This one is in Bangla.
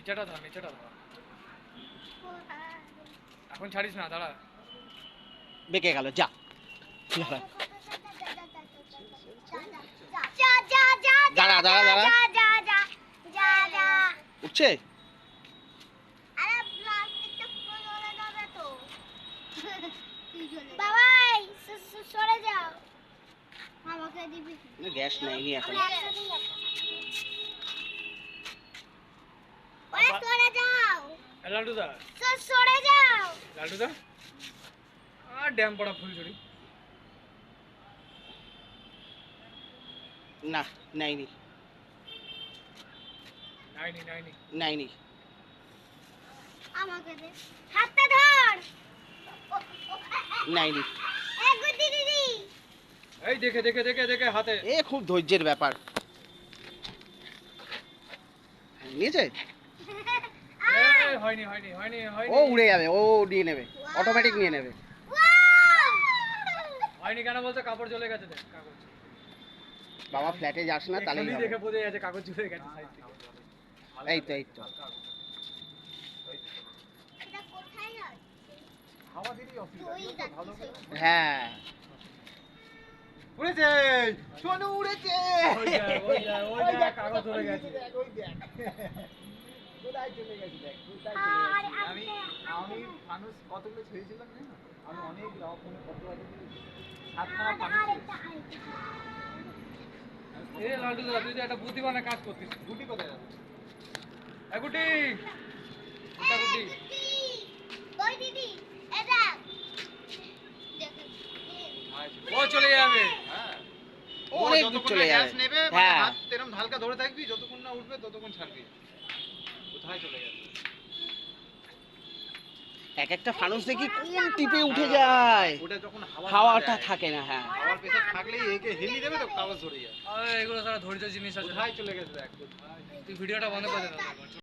নিচেটা ধর, নিচেটা ধর। এখন ছাড়িস না, দাঁড়া। বেঁকে গেল, যা দাঁড়া দাঁড়া দাঁড়া উঠছে। গ্যাস নেই এখন। লালটুদা, লালটুদা, আর ড্যাম পড়া ফুলঝুরি। না, নেয়নি নাইনি নাইনি নেয়নি। আমাকে দে, হাতটা ধর। নেয়নি। এই গুড্ডি দিদি, এই দেখে দেখে দেখে দেখে হাতে। এ খুব ধৈর্যের ব্যাপার। নিয়েছে? এই হয়নি হয়নি হয়নি হয়নি। ও উড়ে যাবে, ও নিয়ে নেবে, অটোমেটিক নিয়ে নেবে। হয়নি কেন বলছো? কাপড় চলে গেছে, দেখ কাগজ। বাবা ফ্ল্যাটে যাস না তাহলেই এখানেই হবে। দেখে বোঝা যাচ্ছে কাগজ চলে গেছে সাইড থেকে। এই তো এই তো। এটা কোথায় যাচ্ছে? হাওয়া দিলেই অসুবিধা, তুই ভালো করে। হ্যাঁ উড়েছে, সোনু উড়েছে। ওই দেখ, ওই দেখ, ওই দেখ, কাগজ চলে গেছে। ওই দেখ কোথায় চলে গেছে, দেখ কোথায় আর আমি মানুষ কতগুলো ছেড়েছিলাম জানো? আমি অনেক ফোনে কত আগে সাতখানা মানুষ এই লালটুদা, তুই তো একটা বুদ্ধিমানের কাজ করতিস। গুটি কোথায় যাবে? এই গুটি, এটা গুটি। ওই দিদি, এটা ও চলে যাবে। হ্যাঁ ও অনেক দূর যতক্ষণ চলে না যাবে। গ্যাস নেবে, মানে হ্যাঁ হাত এরকম ঢালকা ধরে থাকবি, যতক্ষণ না উঠবে ততক্ষণ ছাড়বি। কোথায় চলে গেছে? এক একটা ফানুস দেখি কোন টিপে উঠে যায়, ওটা যখন হাওয়াটা থাকে না। হ্যাঁ হাওয়ার প্রেসার থাকলেই একে হেলি দেবে তো কাগজ ধরে যায়। আরে এগুলো সারা ধৈর্য জিনিস আছে। কোথায় চলে গেছে দেখ। তুই ভিডিওটা বন্ধ করে দে।